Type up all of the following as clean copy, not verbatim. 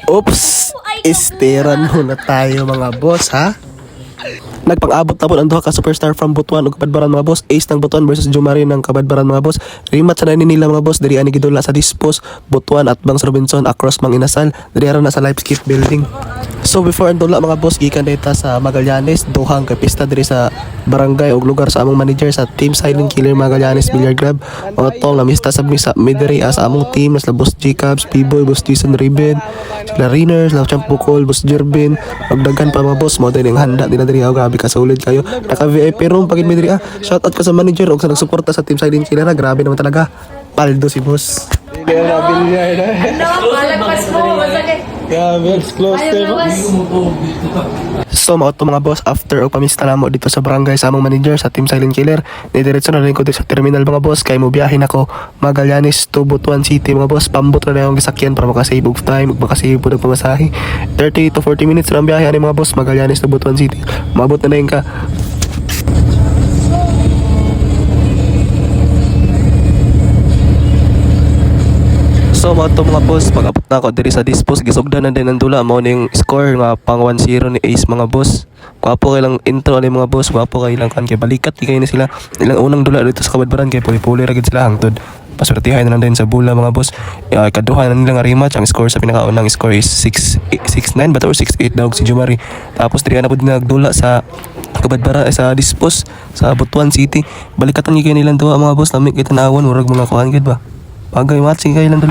Oops, isteran muna tayo mga boss ha. Nagpang-abot na po ang duha ka superstar from Butuan ug Kabadbaran mga boss. Ace ng Butuan versus Jumari ng Kabadbaran mga boss. Rematch sa nila mga boss. Diri ani gidula sa Dispos, Butuan at Bangs Robinson across Mang Inasal. Diri ra na sa Life Skip Building. So before ang dula mga boss, gikan data sa Magallanes, duhang ka pista diri sa barangay ug lugar sa among manager sa Team Silent Killer Magallanes Billiard Club. Mga tol na mista sa midiri sa among team na Boss Jacobs, P-Boy, Boss Jason Riben, sila Rainers, sila Champ Bukol, Boss Jervin, magdagan pa mga boss mo din ang handa din na diri grabe ka solid kayo. Naka VIP room pagin midiri Shout out ka sa manager ug sa nagsuporta sa Team Silent Killer. Grabe naman talaga. Paldo si boss. Billiard No, malagpas mo. Grabe, close So mao to mga boss, after og pamista namo dito sa barangay sa among manager sa Team Silent Killer, diretso na rin ko sa terminal mga boss kay mo biyahin ako Magallanes to Butuan City mga boss. Pambot na lang ang gisakyan para makasave og time ug makasave pud og pamasahe. 30 to 40 minutes ra ang biyahe ani mga boss, Magallanes to Butuan City. Maabot na ka. So mga to mga boss, pag-abot na ako diri sa Dispos, gisugdan na din ang dula mao ning score nga pang 1-0 ni Ace mga boss. Kuwapo kay lang intro ani mga boss, kuwapo kay lang kan kay balikat kay na sila. Ilang unang dula dito sa Kabadbaran kay puli-puli ra gid sila hangtod. Paswertihan na lang din sa bula mga boss. Kaduha na nila nga rematch. Ang score sa pinakaunang score is 6-9 ba or 6-8 daw si Jumari. Tapos diri na pud nagdula sa Kabadbaran sa Dispos sa Butuan City. Balikat ang gikay nilang duha mga boss, lamig kay tanawan murag mga kuan gid ba. Pagay matching kayo lang doon.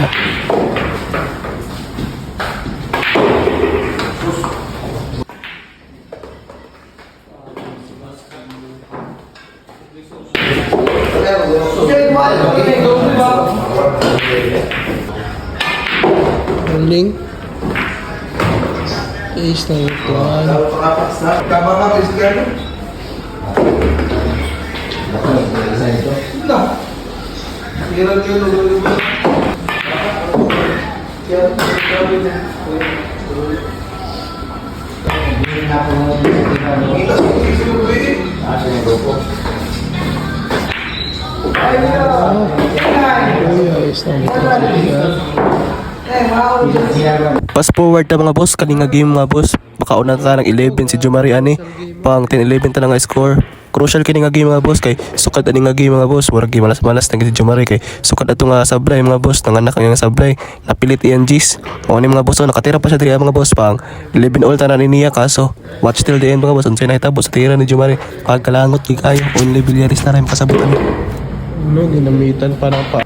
Rolling. Ace na ituan. Fast forward na mga boss, kaninga game mga boss. Makauna ta ng 11 si Jumari ani. Pang 10-11 ta nga score. Crucial kini nga game mga boss kay sukat ani nga game mga boss. Murag malas-malas na si Jumari kay sukat ato nga sablay mga boss. Nanganak nga sablay. Napilit iyan G's. O ni mga boss nakatira pa siya diri mga boss pang 11 all tanan niya kaso watch till the end mga boss. Unsay nahitabo sa tira ni Jumari. Pagkalangot kay kayo only bilyaris na rin pasabutan. No ginamitan pa ng pa.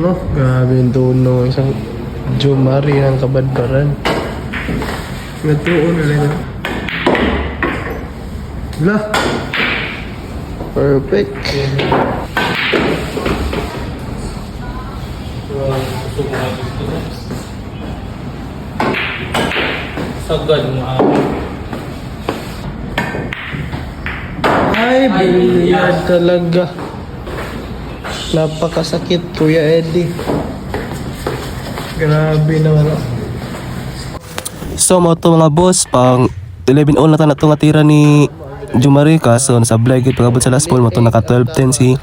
No, grabe yung tono isang Jumari ng Kabadbaran. Natuon na lang. Lah. Perfect. Sagad mo. Ay, biliyard talaga. Napakasakit, Kuya Eddie. Grabe naman. So, mga to mga boss, pang 11 all na ta na to nga tira ni Jumari kaso nasa vlog pagabot sa last ball mo to naka 12-10 si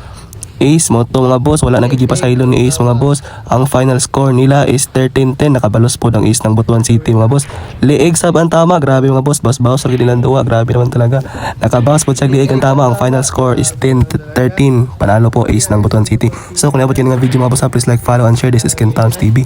Ace mo to mga boss. Wala nagigipasaylo ni Ace mga boss. Ang final score nila is 13-10. Nakabalos po ng Ace ng Butuan City mga boss. Liig sab ang tama. Grabe mga boss. Bawas lagi nilang duwa. Grabe naman talaga. Nakabawas po siya liig ang tama. Ang final score is 10-13. Panalo po Ace ng Butuan City. So kung nabot yun nga video mga boss, please like, follow and share. This is Ken Towns TV.